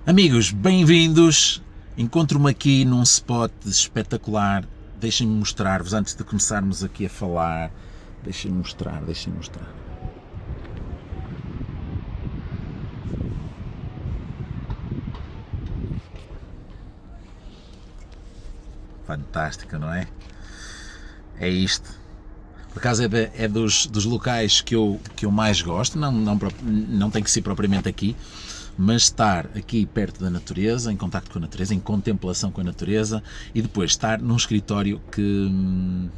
Amigos, bem-vindos! Encontro-me aqui num spot espetacular. Deixem-me mostrar-vos, antes de começarmos aqui a falar, deixem-me mostrar. Fantástica, não é? É isto. Por acaso é dos locais que eu mais gosto, não tem que ser propriamente aqui, mas estar aqui perto da natureza, em contacto com a natureza, em contemplação com a natureza, e depois estar num escritório que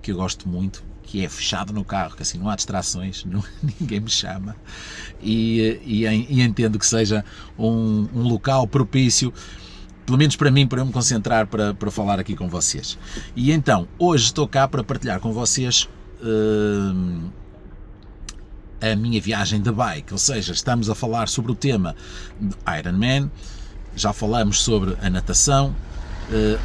eu gosto muito, que é fechado no carro, que assim não há distrações, ninguém me chama, e entendo que seja um local propício, pelo menos para mim, para eu me concentrar para falar aqui com vocês. E então, hoje estou cá para partilhar com vocês a minha viagem de bike, ou seja, estamos a falar sobre o tema de Ironman, já falamos sobre a natação,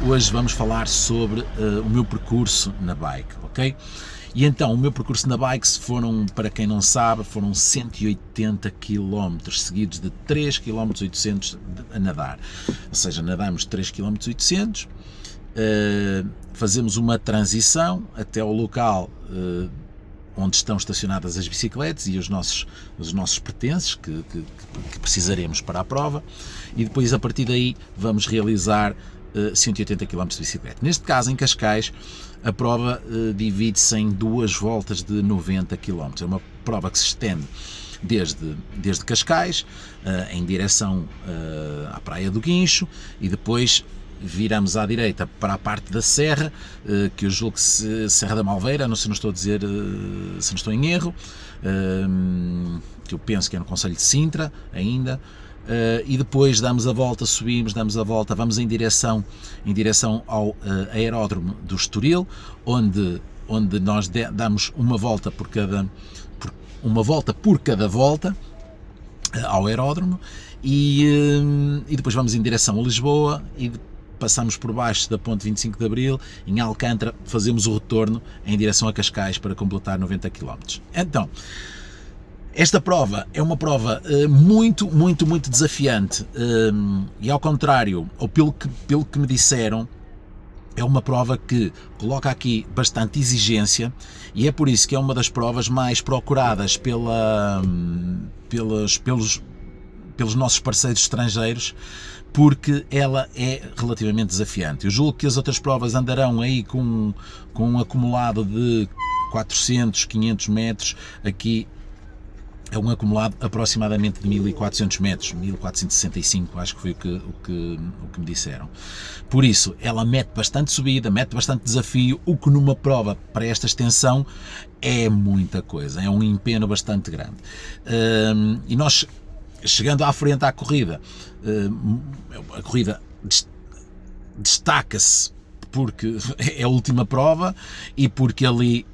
hoje vamos falar sobre o meu percurso na bike, ok? E então, o meu percurso na bike para quem não sabe, foram 180 km, seguidos de 3,8 km a nadar. Ou seja, nadamos 3,8 km, fazemos uma transição até ao local onde estão estacionadas as bicicletas e os nossos pertences que precisaremos para a prova, e depois a partir daí vamos realizar 180 km de bicicleta. Neste caso, em Cascais, a prova divide-se em duas voltas de 90 km. É uma prova que se estende desde Cascais em direção à Praia do Guincho, e depois viramos à direita para a parte da serra, que eu julgo que Serra da Malveira, não sei, não estou a dizer, se não estou em erro, que eu penso que é no concelho de Sintra ainda. E depois damos a volta, damos a volta, vamos em direção ao aeródromo do Estoril, onde nós damos uma volta por cada volta ao aeródromo, e depois vamos em direção a Lisboa e passamos por baixo da ponte 25 de Abril, em Alcântara, fazemos o retorno em direção a Cascais para completar 90 km. Então, esta prova é uma prova muito desafiante, e ao contrário, ou pelo que me disseram, é uma prova que coloca aqui bastante exigência, e é por isso que é uma das provas mais procuradas pelos nossos parceiros estrangeiros, porque ela é relativamente desafiante. Eu julgo que as outras provas andarão aí com um acumulado de 400, 500 metros, aqui é um acumulado aproximadamente de 1400 metros, 1465, acho que foi o que me disseram. Por isso, ela mete bastante subida, mete bastante desafio, o que numa prova para esta extensão é muita coisa, é um empenho bastante grande. E nós, chegando à frente à corrida, a corrida destaca-se porque é a última prova e porque ali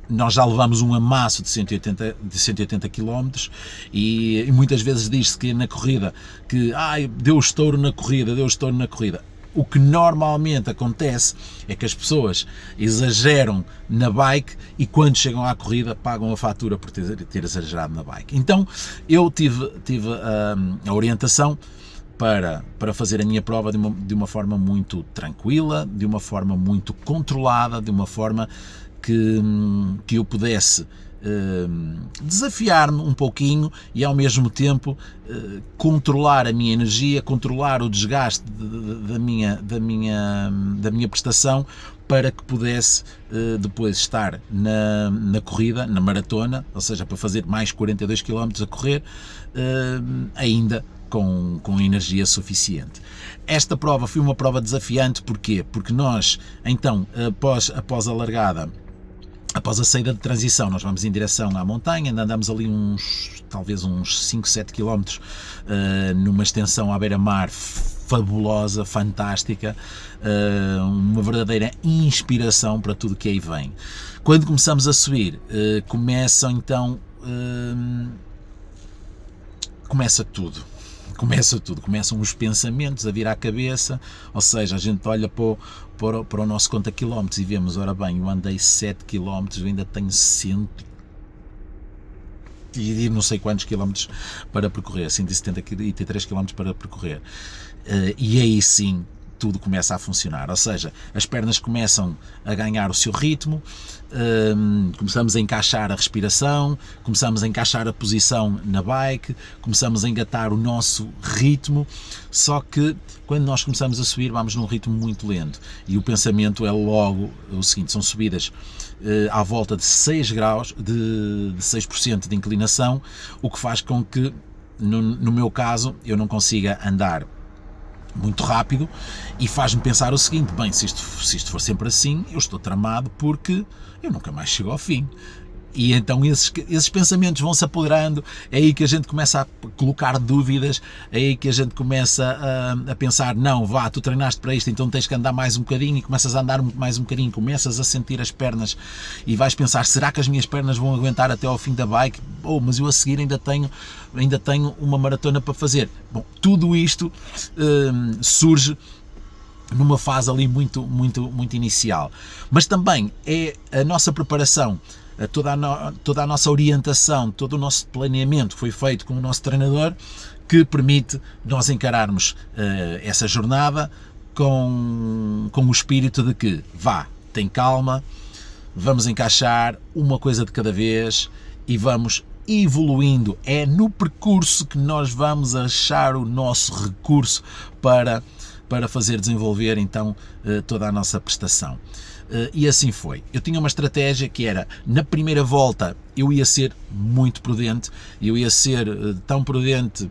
nós já levamos um amasso de 180 km, e muitas vezes diz-se que na corrida que deu estouro na corrida. O que normalmente acontece é que as pessoas exageram na bike e quando chegam à corrida pagam a fatura por ter exagerado na bike. Então eu tive a orientação para fazer a minha prova de uma forma muito tranquila, de uma forma muito controlada, de uma forma que eu pudesse desafiar-me um pouquinho e ao mesmo tempo controlar a minha energia, controlar o desgaste da minha prestação, para que pudesse depois estar na corrida, na maratona, ou seja, para fazer mais 42 km a correr, ainda com energia suficiente. Esta prova foi uma prova desafiante, porquê? Porque nós, então, após a largada, após a saída de transição, nós vamos em direção à montanha, andamos ali talvez uns 5, 7 km numa extensão à beira-mar fabulosa, fantástica, uma verdadeira inspiração para tudo que aí vem. Quando começamos a subir, começa tudo. Começam os pensamentos a vir à cabeça, ou seja, a gente olha para o nosso conta quilómetros e vemos, ora bem, eu andei 7 km, eu ainda tenho e não sei quantos quilómetros para percorrer, 173 quilómetros para percorrer. E aí sim tudo começa a funcionar, ou seja, as pernas começam a ganhar o seu ritmo, começamos a encaixar a respiração, começamos a encaixar a posição na bike, começamos a engatar o nosso ritmo, só que quando nós começamos a subir vamos num ritmo muito lento e o pensamento é logo o seguinte, são subidas à volta de 6 graus, de 6% de inclinação, o que faz com que, no meu caso, eu não consiga andar muito rápido e faz-me pensar o seguinte, bem, se isto for sempre assim, eu estou tramado porque eu nunca mais chego ao fim. E então esses pensamentos vão-se apoderando, é aí que a gente começa a colocar dúvidas, é aí que a gente começa a pensar, não, vá, tu treinaste para isto, então tens que andar mais um bocadinho, e começas a andar mais um bocadinho, começas a sentir as pernas e vais pensar, será que as minhas pernas vão aguentar até ao fim da bike? Mas eu a seguir ainda tenho uma maratona para fazer. Bom, tudo isto surge numa fase ali muito inicial, mas também é a nossa preparação, toda a nossa orientação, todo o nosso planeamento foi feito com o nosso treinador, que permite nós encararmos essa jornada com o espírito de que, tem calma, vamos encaixar uma coisa de cada vez e vamos evoluindo. É no percurso que nós vamos achar o nosso recurso para fazer desenvolver então toda a nossa prestação. E assim foi. Eu tinha uma estratégia que era, na primeira volta eu ia ser muito prudente, eu ia ser tão prudente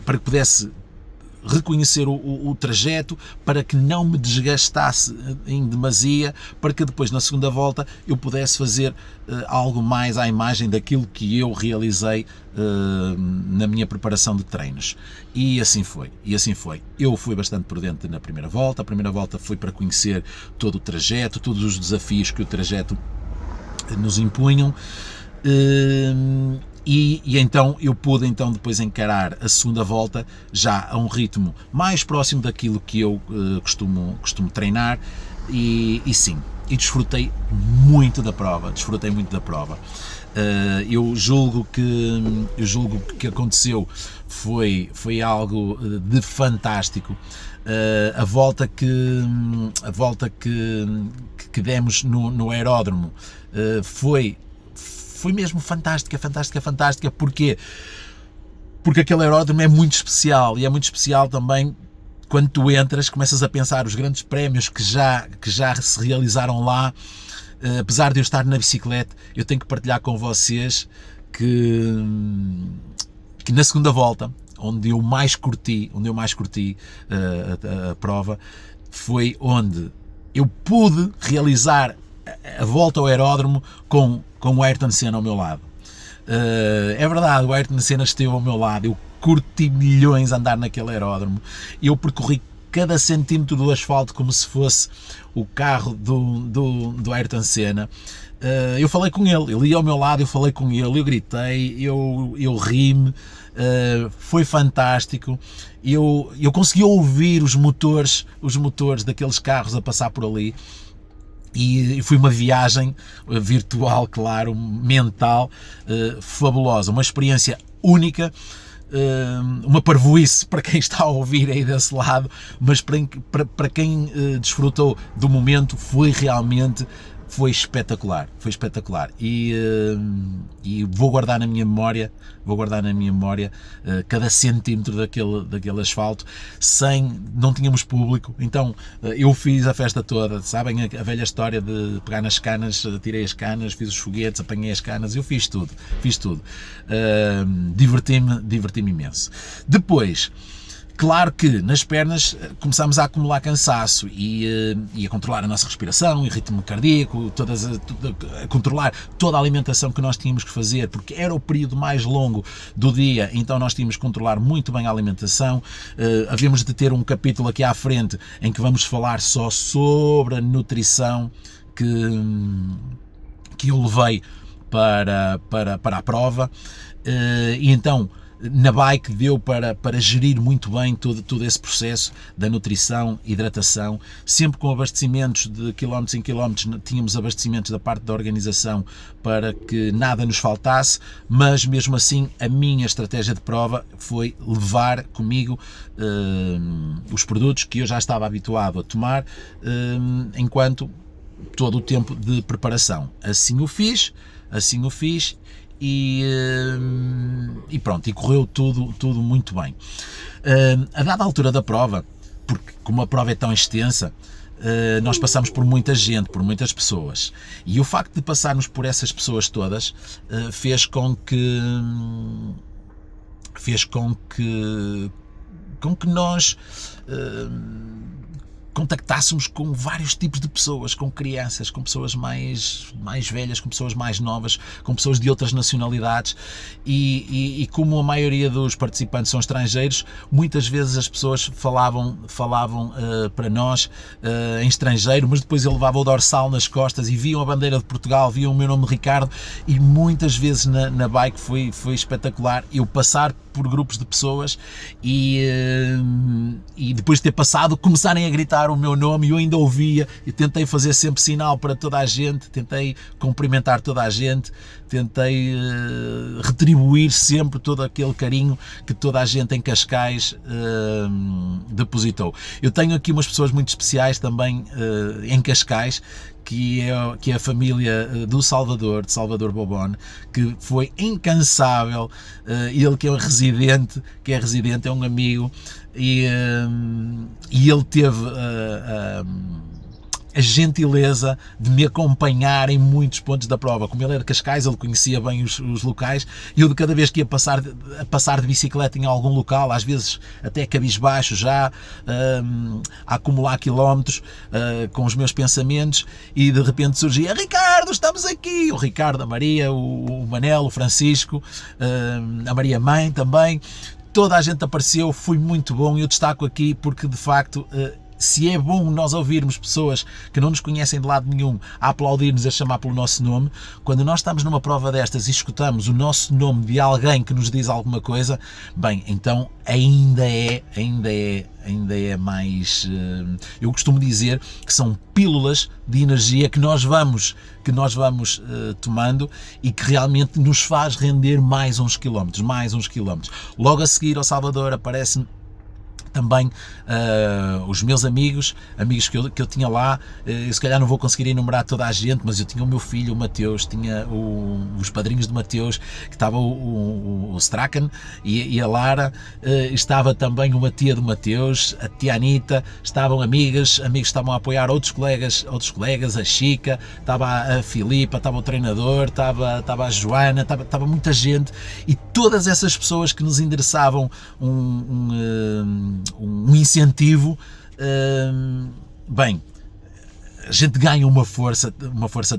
para que pudesse reconhecer o trajeto, para que não me desgastasse em demasia, para que depois na segunda volta eu pudesse fazer algo mais à imagem daquilo que eu realizei na minha preparação de treinos. E assim foi. Eu fui bastante prudente na primeira volta. A primeira volta foi para conhecer todo o trajeto, todos os desafios que o trajeto nos impunham. E então eu pude depois encarar a segunda volta já a um ritmo mais próximo daquilo que eu costumo treinar e sim, e desfrutei muito da prova, eu julgo que o que aconteceu foi algo de fantástico. A volta que demos no aeródromo foi mesmo fantástica, porque aquele aeródromo é muito especial, e é muito especial também quando tu entras, começas a pensar os grandes prémios que já se realizaram lá. Apesar de eu estar na bicicleta, eu tenho que partilhar com vocês que na segunda volta, onde eu mais curti a prova, foi onde eu pude realizar a volta ao aeródromo com o Ayrton Senna ao meu lado. É verdade, o Ayrton Senna esteve ao meu lado, eu curti milhões a andar naquele aeródromo, eu percorri cada centímetro do asfalto como se fosse o carro do Ayrton Senna. Eu falei com ele ia ao meu lado, eu falei com ele, eu gritei, eu ri-me, foi fantástico, eu consegui ouvir os motores daqueles carros a passar por ali. E foi uma viagem virtual, claro, mental, fabulosa, uma experiência única, uma parvoíce para quem está a ouvir aí desse lado, mas para quem desfrutou do momento foi espetacular, e vou guardar na minha memória cada centímetro daquele asfalto. Não tínhamos público, então eu fiz a festa toda, sabem a velha história de pegar nas canas, tirei as canas, fiz os foguetes, apanhei as canas, eu fiz tudo, diverti-me imenso. Depois, claro que nas pernas começámos a acumular cansaço e a controlar a nossa respiração e ritmo cardíaco, a controlar toda a alimentação que nós tínhamos que fazer, porque era o período mais longo do dia, então nós tínhamos que controlar muito bem a alimentação. Havíamos de ter um capítulo aqui à frente em que vamos falar só sobre a nutrição que eu levei para a prova, e então Na bike deu para gerir muito bem todo esse processo da nutrição, hidratação, sempre com abastecimentos de quilómetros em quilómetros, tínhamos abastecimentos da parte da organização para que nada nos faltasse, mas mesmo assim a minha estratégia de prova foi levar comigo os produtos que eu já estava habituado a tomar enquanto todo o tempo de preparação. Assim o fiz e pronto, e correu tudo muito bem. A dada altura da prova, porque como a prova é tão extensa, nós passamos por muita gente, por muitas pessoas, e o facto de passarmos por essas pessoas todas fez com que nós contactássemos com vários tipos de pessoas, com crianças, com pessoas mais velhas, com pessoas mais novas, com pessoas de outras nacionalidades e como a maioria dos participantes são estrangeiros, muitas vezes as pessoas falavam para nós em estrangeiro, mas depois eu levava o dorsal nas costas e viam a bandeira de Portugal, viam o meu nome de Ricardo, e muitas vezes na bike foi espetacular eu passar por grupos de pessoas e depois de ter passado começarem a gritar o meu nome e eu ainda ouvia e tentei fazer sempre sinal para toda a gente, tentei cumprimentar toda a gente, tentei retribuir sempre todo aquele carinho que toda a gente em Cascais depositou. Eu tenho aqui umas pessoas muito especiais também em Cascais, que é a família do Salvador, de Salvador Bobone, que foi incansável, ele que é residente, é um amigo, e ele teve a gentileza de me acompanhar em muitos pontos da prova. Como ele era de Cascais, ele conhecia bem os locais, e eu de cada vez que ia passar de bicicleta em algum local, às vezes até cabisbaixo já, a acumular quilómetros com os meus pensamentos, e de repente surgia: Ricardo, estamos aqui! O Ricardo, a Maria, o Manel, o Francisco, a Maria Mãe também, toda a gente apareceu, foi muito bom. Eu destaco aqui porque de facto se é bom nós ouvirmos pessoas que não nos conhecem de lado nenhum a aplaudir-nos, a chamar pelo nosso nome, quando nós estamos numa prova destas e escutamos o nosso nome de alguém que nos diz alguma coisa, bem, então ainda é mais, eu costumo dizer que são pílulas de energia que nós vamos tomando e que realmente nos faz render mais uns quilómetros. Logo a seguir ao Salvador aparece-me também os meus amigos que eu tinha lá. Eu se calhar não vou conseguir enumerar toda a gente, mas eu tinha o meu filho, o Mateus, tinha os padrinhos de Mateus, que estava o Strachan e a Lara, estava também uma tia do Mateus, a tia Anita, estavam amigos que estavam a apoiar outros colegas, a Chica, estava a Filipa, estava o treinador, estava a Joana, estava muita gente, e todas essas pessoas que nos endereçavam um incentivo, bem, a gente ganha uma força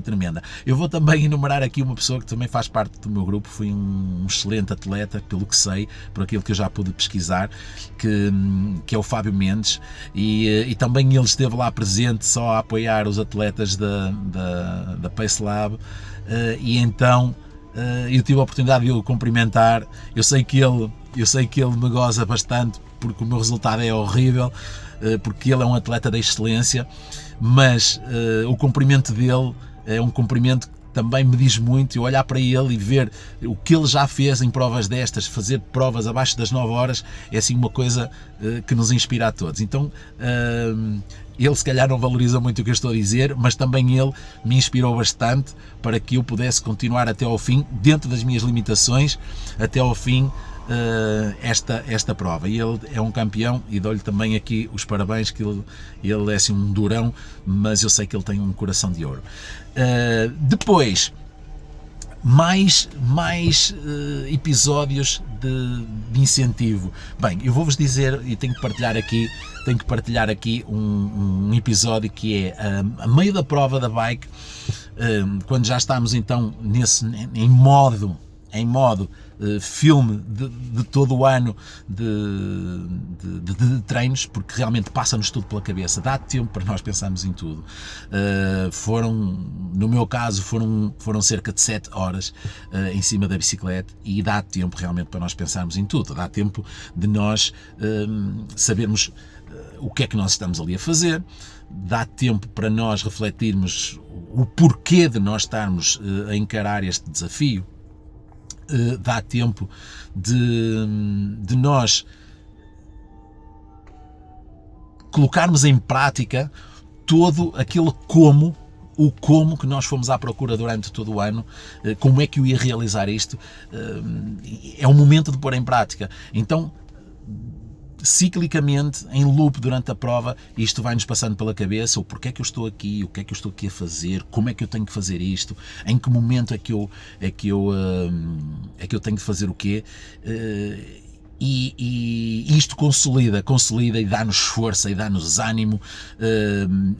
tremenda. Eu vou também enumerar aqui uma pessoa que também faz parte do meu grupo, foi um excelente atleta, pelo que sei, por aquilo que eu já pude pesquisar, que é o Fábio Mendes, e também ele esteve lá presente só a apoiar os atletas da Pace Lab, e então eu tive a oportunidade de o cumprimentar. Eu sei que ele me goza bastante, porque o meu resultado é horrível, porque ele é um atleta da excelência, mas o cumprimento dele é um cumprimento que também me diz muito. Eu olhar para ele e ver o que ele já fez em provas destas, fazer provas abaixo das 9 horas, é assim uma coisa que nos inspira a todos. Então ele se calhar não valoriza muito o que eu estou a dizer, mas também ele me inspirou bastante para que eu pudesse continuar até ao fim, dentro das minhas limitações, até ao fim, esta prova. E ele é um campeão, e dou-lhe também aqui os parabéns, que ele é assim um durão, mas eu sei que ele tem um coração de ouro. Depois, mais episódios de incentivo. Bem, eu vou-vos dizer, e tenho que partilhar aqui um episódio que é a meio da prova da bike, quando já estamos então em modo em modo filme de todo o ano de treinos, porque realmente passa-nos tudo pela cabeça, dá tempo para nós pensarmos em tudo. No meu caso, foram cerca de 7 horas em cima da bicicleta, e dá tempo realmente para nós pensarmos em tudo, dá tempo de nós sabermos o que é que nós estamos ali a fazer, dá tempo para nós refletirmos o porquê de nós estarmos a encarar este desafio, dá tempo de nós colocarmos em prática todo aquele como que nós fomos à procura durante todo o ano, como é que eu ia realizar isto. É um momento de pôr em prática. Então, ciclicamente, em loop durante a prova, isto vai-nos passando pela cabeça: o porquê é que eu estou aqui, o que é que eu estou aqui a fazer, como é que eu tenho que fazer isto, em que momento é que eu tenho que fazer o quê, e isto consolida e dá-nos força e dá-nos ânimo,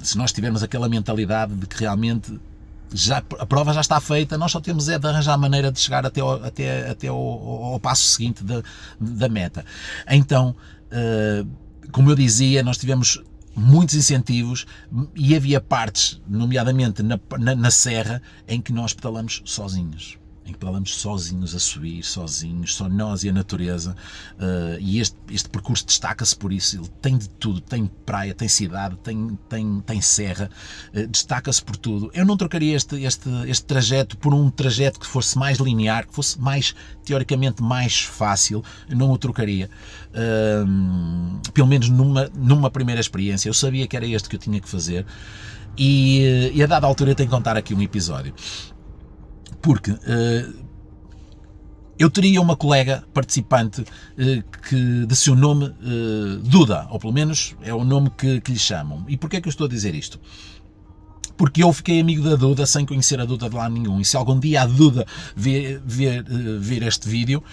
se nós tivermos aquela mentalidade de que realmente a prova já está feita, nós só temos de arranjar a maneira de chegar até ao passo seguinte da meta. Então, como eu dizia, nós tivemos muitos incentivos e havia partes, nomeadamente na serra, em que nós pedalamos sozinhos. A subir, sozinhos, só nós e a natureza, e este percurso destaca-se por isso. Ele tem de tudo, tem praia, tem cidade, tem serra, destaca-se por tudo. Eu não trocaria este trajeto por um trajeto que fosse mais linear, que fosse teoricamente mais fácil. Eu não o trocaria, pelo menos numa primeira experiência. Eu sabia que era este que eu tinha que fazer, e a dada altura eu tenho que contar aqui um episódio. Porque eu teria uma colega participante que de seu nome Duda, ou pelo menos é o nome que lhe chamam. E porquê é que eu estou a dizer isto? Porque eu fiquei amigo da Duda sem conhecer a Duda de lado nenhum, e se algum dia a Duda ver este vídeo,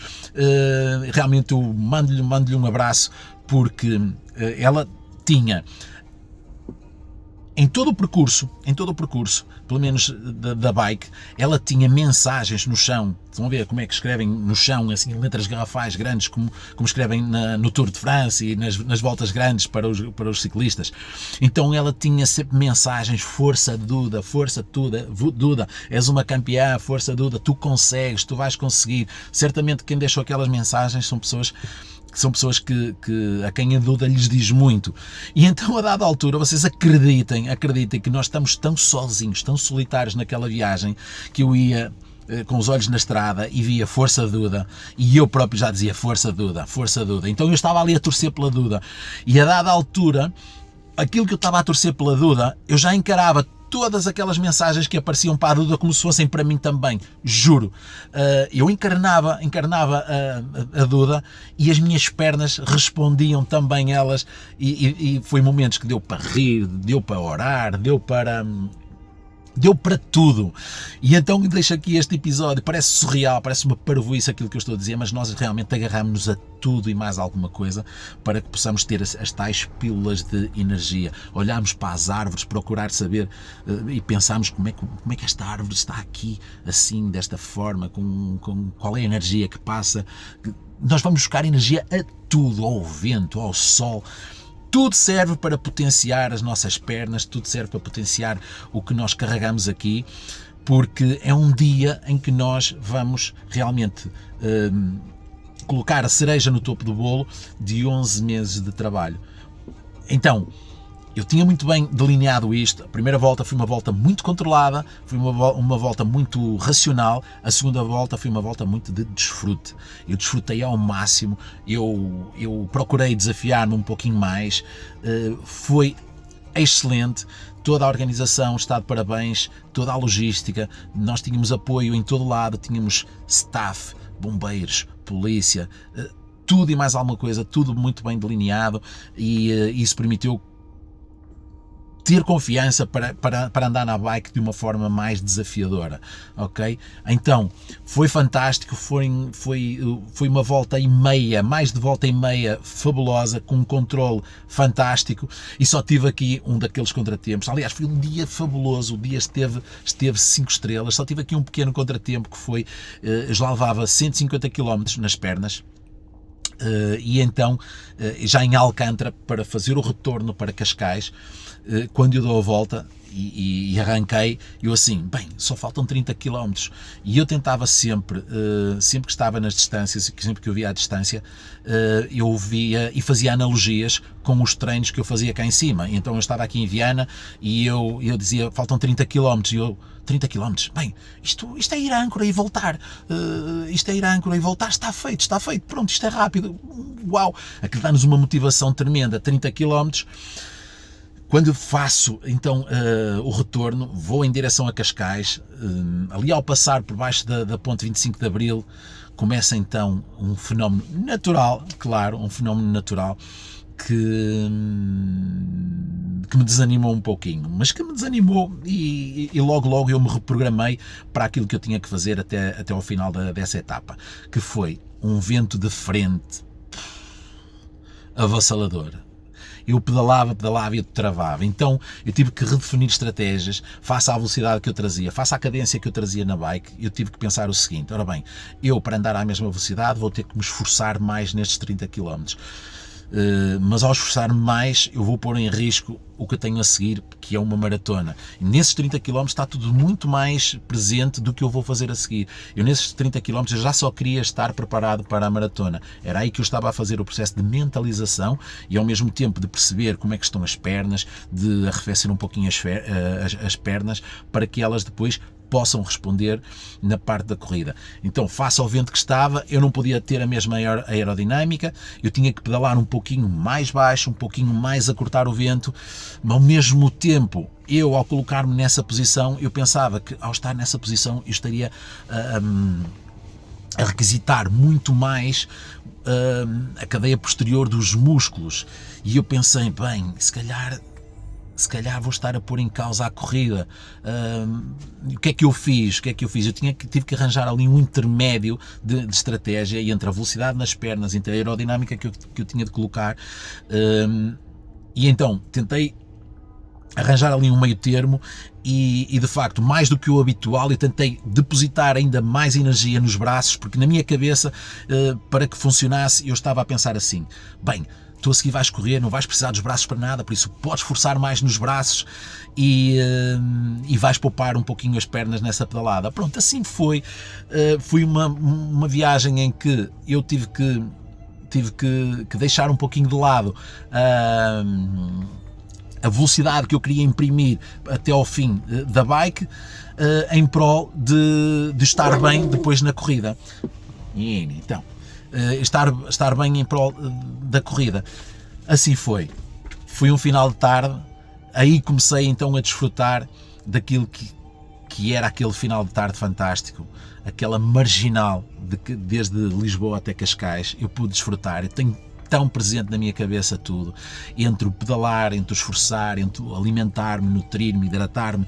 realmente eu mando-lhe um abraço, porque ela tinha, em todo o percurso, pelo menos da bike, ela tinha mensagens no chão. Estão a ver como é que escrevem no chão, assim, em letras garrafais grandes, como escrevem no Tour de France e nas voltas grandes para os ciclistas. Então ela tinha sempre mensagens: força Duda, Duda, és uma campeã, força Duda, tu consegues, tu vais conseguir. Certamente quem deixou aquelas mensagens são pessoas a quem a Duda lhes diz muito. E então, a dada altura, vocês acreditem que nós estamos tão sozinhos, tão solitários naquela viagem, que eu ia com os olhos na estrada e via força Duda, e eu próprio já dizia força Duda. Então eu estava ali a torcer pela Duda, e a dada altura, aquilo que eu estava a torcer pela Duda, eu já encarava todas aquelas mensagens que apareciam para a Duda como se fossem para mim também, juro. Eu encarnava a Duda, e as minhas pernas respondiam também elas, e foi momentos que deu para rir, deu para orar, deu para tudo. E então deixo aqui este episódio, parece surreal, parece uma parvoíce aquilo que eu estou a dizer, mas nós realmente agarramos-nos a tudo e mais alguma coisa para que possamos ter as tais pílulas de energia. Olharmos para as árvores, procurar saber e pensarmos como é que esta árvore está aqui, assim, desta forma, com qual é a energia que passa. Nós vamos buscar energia a tudo, ao vento, ao sol. Tudo serve para potenciar as nossas pernas, tudo serve para potenciar o que nós carregamos aqui, porque é um dia em que nós vamos realmente colocar a cereja no topo do bolo de 11 meses de trabalho. Então, eu tinha muito bem delineado isto. A primeira volta foi uma volta muito controlada, foi uma volta muito racional. A segunda volta foi uma volta muito de desfrute. Eu desfrutei ao máximo, eu procurei desafiar-me um pouquinho mais, foi excelente. Toda a organização está de parabéns, toda a logística, nós tínhamos apoio em todo lado, tínhamos staff, bombeiros, polícia, tudo e mais alguma coisa, tudo muito bem delineado, e isso permitiu ter confiança para andar na bike de uma forma mais desafiadora, ok? Então, foi fantástico, foi uma volta e meia, mais de volta e meia fabulosa, com um controle fantástico, e só tive aqui um daqueles contratempos. Aliás, foi um dia fabuloso, o dia esteve 5 estrelas, só tive aqui um pequeno contratempo que foi, eu já levava 150 km nas pernas, e então, já em Alcântara, para fazer o retorno para Cascais, quando eu dou a volta e arranquei, eu assim, bem, só faltam 30 km, e eu tentava sempre que estava nas distâncias, sempre que eu via a distância, eu via e fazia analogias com os treinos que eu fazia cá em cima. Então eu estava aqui em Viana e eu dizia, faltam 30 km, e eu, 30 km, bem, isto é ir à âncora e voltar, isto é ir à âncora e voltar, está feito, pronto, isto é rápido, uau, aquilo dá-nos uma motivação tremenda. 30 km, quando faço então o retorno, vou em direção a Cascais, ali ao passar por baixo da ponte 25 de Abril, começa então um fenómeno natural, claro, um fenómeno natural, que me desanimou um pouquinho, mas que me desanimou, e logo eu me reprogramei para aquilo que eu tinha que fazer até ao final dessa etapa, que foi um vento de frente avassalador. Eu pedalava e eu travava, então eu tive que redefinir estratégias face à velocidade que eu trazia, face à cadência que eu trazia na bike. Eu tive que pensar o seguinte, ora bem, eu para andar à mesma velocidade vou ter que me esforçar mais nestes 30 km, mas ao esforçar-me mais eu vou pôr em risco o que eu tenho a seguir, que é uma maratona. E nesses 30 km está tudo muito mais presente do que eu vou fazer a seguir. Eu nesses 30 km eu já só queria estar preparado para a maratona. Era aí que eu estava a fazer o processo de mentalização e ao mesmo tempo de perceber como é que estão as pernas, de arrefecer um pouquinho as pernas, para que elas depois possam responder na parte da corrida. Então, face ao vento que estava, eu não podia ter a mesma aerodinâmica, eu tinha que pedalar um pouquinho mais baixo, um pouquinho mais a cortar o vento, mas ao mesmo tempo, eu ao colocar-me nessa posição, eu pensava que ao estar nessa posição eu estaria a requisitar muito mais a cadeia posterior dos músculos, e eu pensei, bem, se calhar vou estar a pôr em causa a corrida. O que é que eu fiz? Eu tive que arranjar ali um intermédio de estratégia entre a velocidade nas pernas, entre a aerodinâmica que eu tinha de colocar, e então tentei arranjar ali um meio termo e de facto, mais do que o habitual, eu tentei depositar ainda mais energia nos braços, porque na minha cabeça, para que funcionasse, eu estava a pensar assim, bem, tu a seguir vais correr, não vais precisar dos braços para nada, por isso podes forçar mais nos braços e vais poupar um pouquinho as pernas nessa pedalada. Pronto, assim foi. Foi uma viagem em que eu tive que deixar um pouquinho de lado a velocidade que eu queria imprimir até ao fim da bike, em prol de estar bem depois na corrida. E então, estar bem em prol da corrida. Assim foi. Foi um final de tarde, aí comecei então a desfrutar daquilo que era aquele final de tarde fantástico, aquela marginal desde Lisboa até Cascais. Eu pude desfrutar, eu tenho tão presente na minha cabeça tudo, entre o pedalar, entre o esforçar, entre o alimentar-me, nutrir-me, hidratar-me,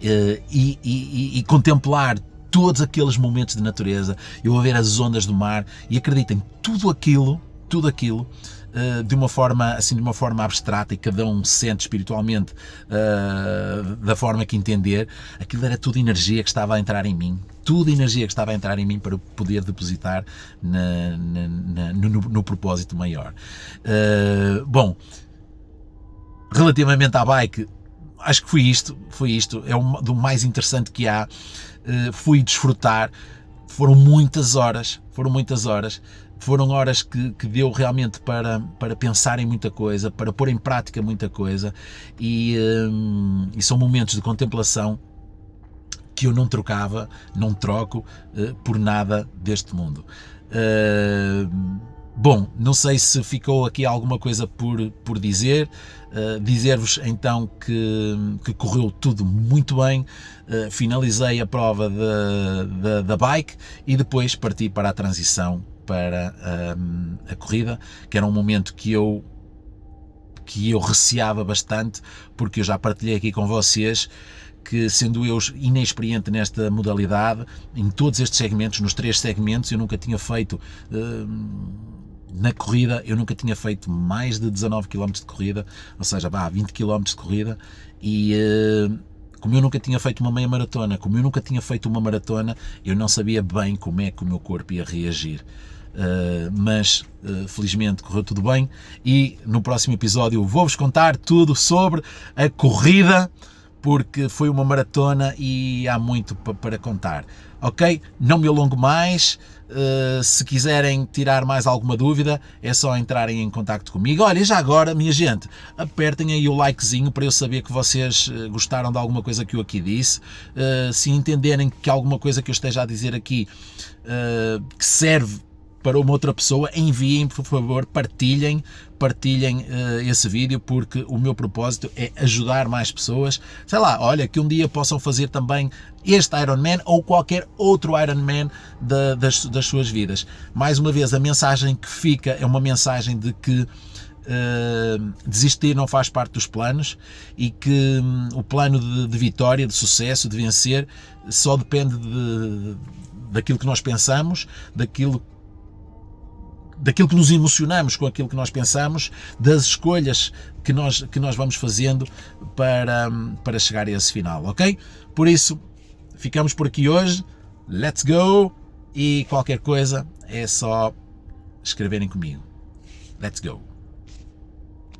e contemplar todos aqueles momentos de natureza, eu a ver as ondas do mar, e acreditem, tudo aquilo, de uma forma abstrata, e cada um sente espiritualmente da forma que entender, aquilo era tudo energia que estava a entrar em mim, para poder depositar no propósito maior. Bom, relativamente à bike, acho que foi isto, é do mais interessante que há. Fui desfrutar, foram muitas horas, foram horas que deu realmente para pensar em muita coisa, para pôr em prática muita coisa, e são momentos de contemplação que eu não troco por nada deste mundo. Bom, não sei se ficou aqui alguma coisa por dizer. Dizer-vos então que correu tudo muito bem. Finalizei a prova da bike e depois parti para a transição para a corrida, que era um momento que eu que eu receava bastante, porque eu já partilhei aqui com vocês que, sendo eu inexperiente nesta modalidade, em todos estes segmentos, nos 3 segmentos, eu nunca tinha feito... na corrida, eu nunca tinha feito mais de 19 km de corrida, ou seja, 20 km de corrida, e como eu nunca tinha feito uma meia maratona, como eu nunca tinha feito uma maratona, eu não sabia bem como é que o meu corpo ia reagir. Mas felizmente correu tudo bem, e no próximo episódio vou-vos contar tudo sobre a corrida, porque foi uma maratona e há muito para contar. Ok? Não me alongo mais. Se quiserem tirar mais alguma dúvida, é só entrarem em contacto comigo. Olha, já agora, minha gente, apertem aí o likezinho para eu saber que vocês gostaram de alguma coisa que eu aqui disse. Se entenderem que alguma coisa que eu esteja a dizer aqui que serve para uma outra pessoa, enviem, por favor, partilhem esse vídeo, porque o meu propósito é ajudar mais pessoas, sei lá, olha, que um dia possam fazer também este Ironman ou qualquer outro Ironman das suas vidas. Mais uma vez, a mensagem que fica é uma mensagem de que desistir não faz parte dos planos, e que o plano de vitória, de sucesso, de vencer, só depende daquilo que nós pensamos, daquilo que nos emocionamos com aquilo que nós pensamos, das escolhas que nós vamos fazendo para chegar a esse final, ok? Por isso, ficamos por aqui hoje, let's go, e qualquer coisa é só escreverem comigo. Let's go!